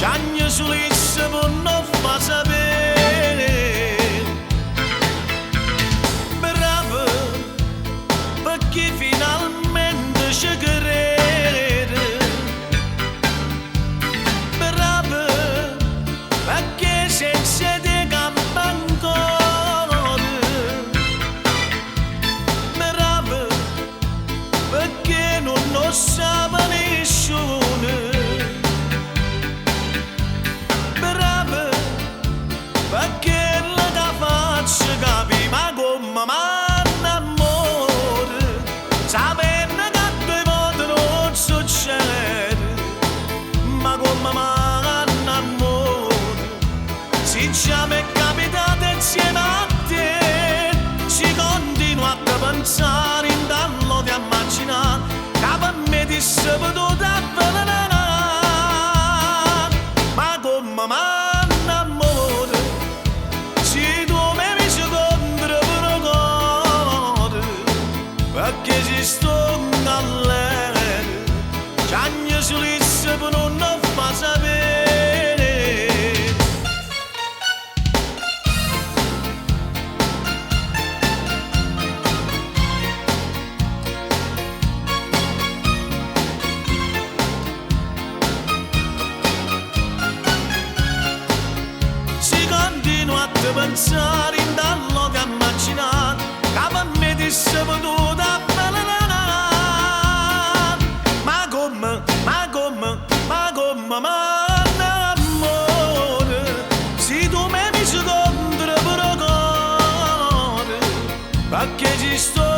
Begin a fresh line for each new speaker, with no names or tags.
Gianni Sulisse non fa sapere. Bravo, perché finalmente ci crede. Bravo, perché senza te campa ancora. Bravo, perché non lo sa nessuno. Perché la faccio capire, ma come m'amore, sapendo che due volte non succede, ma come m'amore, se già mi è capitato insieme a te, ci continuo a pensare in dallo di immaginare, che per me ti sei potuta avvelenare, ma come m'amore. Perché ci sto all'aereo, Gianni Sulisse non fa sapere. Si continua a pensare in dallo di immaginare, che per me ti sei potuta amore, se tu mi dici contro per cuore, perché ci sto